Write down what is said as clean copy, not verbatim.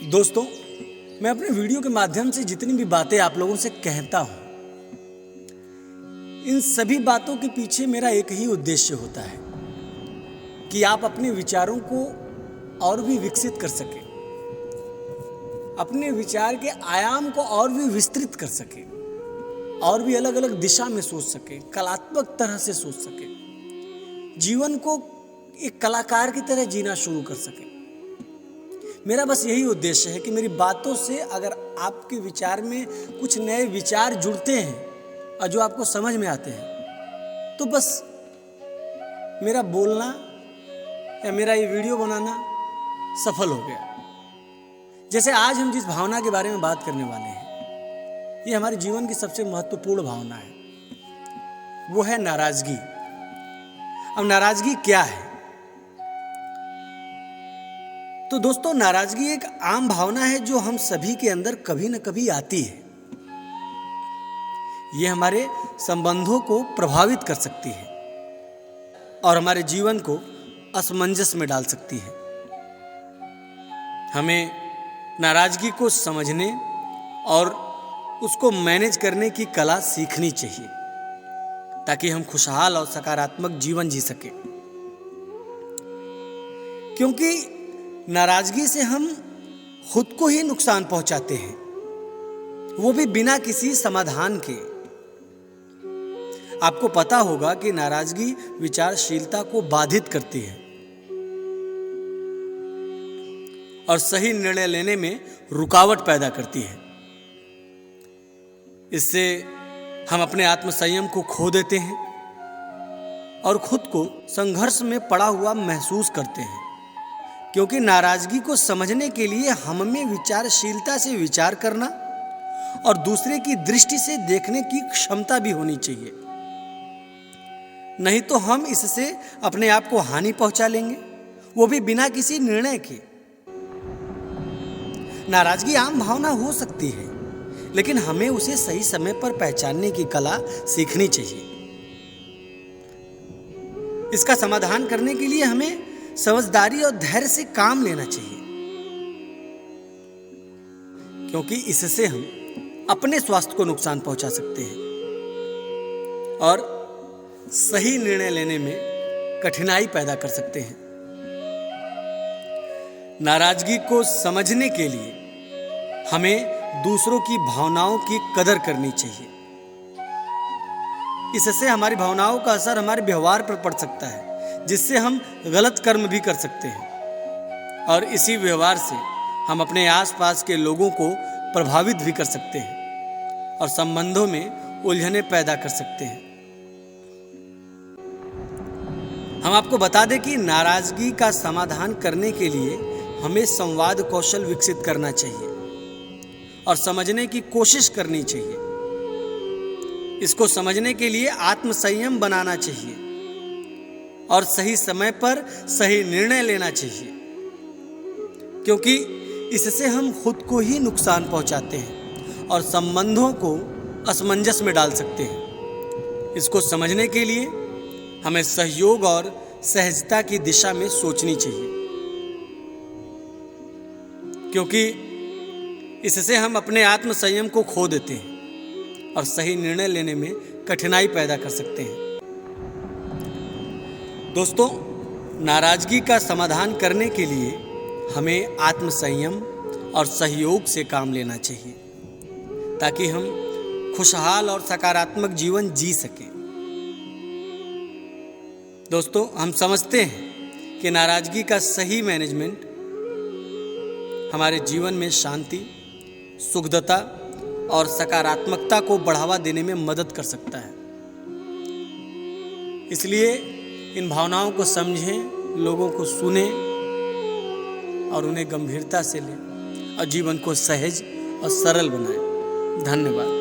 दोस्तों, मैं अपने वीडियो के माध्यम से जितनी भी बातें आप लोगों से कहता हूं, इन सभी बातों के पीछे मेरा एक ही उद्देश्य होता है कि आप अपने विचारों को और भी विकसित कर सकें, अपने विचार के आयाम को और भी विस्तृत कर सकें, और भी अलग अलग दिशा में सोच सकें, कलात्मक तरह से सोच सकें, जीवन को एक कलाकार की तरह जीना शुरू कर सकें। मेरा बस यही उद्देश्य है कि मेरी बातों से अगर आपके विचार में कुछ नए विचार जुड़ते हैं और जो आपको समझ में आते हैं, तो बस मेरा बोलना या मेरा ये वीडियो बनाना सफल हो गया। जैसे आज हम जिस भावना के बारे में बात करने वाले हैं, ये हमारे जीवन की सबसे महत्वपूर्ण भावना है, वो है नाराजगी। अब नाराजगी क्या है? तो दोस्तों, नाराजगी एक आम भावना है जो हम सभी के अंदर कभी न कभी आती है। ये हमारे संबंधों को प्रभावित कर सकती है और हमारे जीवन को असमंजस में डाल सकती है। हमें नाराजगी को समझने और उसको मैनेज करने की कला सीखनी चाहिए ताकि हम खुशहाल और सकारात्मक जीवन जी सकें। क्योंकि नाराजगी से हम खुद को ही नुकसान पहुंचाते हैं, वो भी बिना किसी समाधान के। आपको पता होगा कि नाराजगी विचारशीलता को बाधित करती है और सही निर्णय लेने में रुकावट पैदा करती है। इससे हम अपने आत्मसंयम को खो देते हैं और खुद को संघर्ष में पड़ा हुआ महसूस करते हैं। क्योंकि नाराजगी को समझने के लिए हमें विचारशीलता से विचार करना और दूसरे की दृष्टि से देखने की क्षमता भी होनी चाहिए। नहीं तो हम इससे अपने आप को हानि पहुंचा लेंगे, वो भी बिना किसी निर्णय के। नाराजगी आम भावना हो सकती है, लेकिन हमें उसे सही समय पर पहचानने की कला सीखनी चाहिए। इसका समाधान करने के लिए हमें समझदारी और धैर्य से काम लेना चाहिए, क्योंकि इससे हम अपने स्वास्थ्य को नुकसान पहुंचा सकते हैं और सही निर्णय लेने में कठिनाई पैदा कर सकते हैं। नाराजगी को समझने के लिए हमें दूसरों की भावनाओं की कदर करनी चाहिए। इससे हमारी भावनाओं का असर हमारे व्यवहार पर पड़ सकता है, जिससे हम गलत कर्म भी कर सकते हैं और इसी व्यवहार से हम अपने आसपास के लोगों को प्रभावित भी कर सकते हैं और संबंधों में उलझनें पैदा कर सकते हैं। हम आपको बता दें कि नाराजगी का समाधान करने के लिए हमें संवाद कौशल विकसित करना चाहिए और समझने की कोशिश करनी चाहिए। इसको समझने के लिए आत्मसंयम बनाना चाहिए और सही समय पर सही निर्णय लेना चाहिए, क्योंकि इससे हम खुद को ही नुकसान पहुंचाते हैं और संबंधों को असमंजस में डाल सकते हैं। इसको समझने के लिए हमें सहयोग और सहजता की दिशा में सोचनी चाहिए, क्योंकि इससे हम अपने आत्मसंयम को खो देते हैं और सही निर्णय लेने में कठिनाई पैदा कर सकते हैं। दोस्तों, नाराजगी का समाधान करने के लिए हमें आत्मसंयम और सहयोग से काम लेना चाहिए ताकि हम खुशहाल और सकारात्मक जीवन जी सकें। दोस्तों, हम समझते हैं कि नाराजगी का सही मैनेजमेंट हमारे जीवन में शांति, सुखदता और सकारात्मकता को बढ़ावा देने में मदद कर सकता है। इसलिए इन भावनाओं को समझें, लोगों को सुनें और उन्हें गंभीरता से लें और जीवन को सहज और सरल बनाएं। धन्यवाद।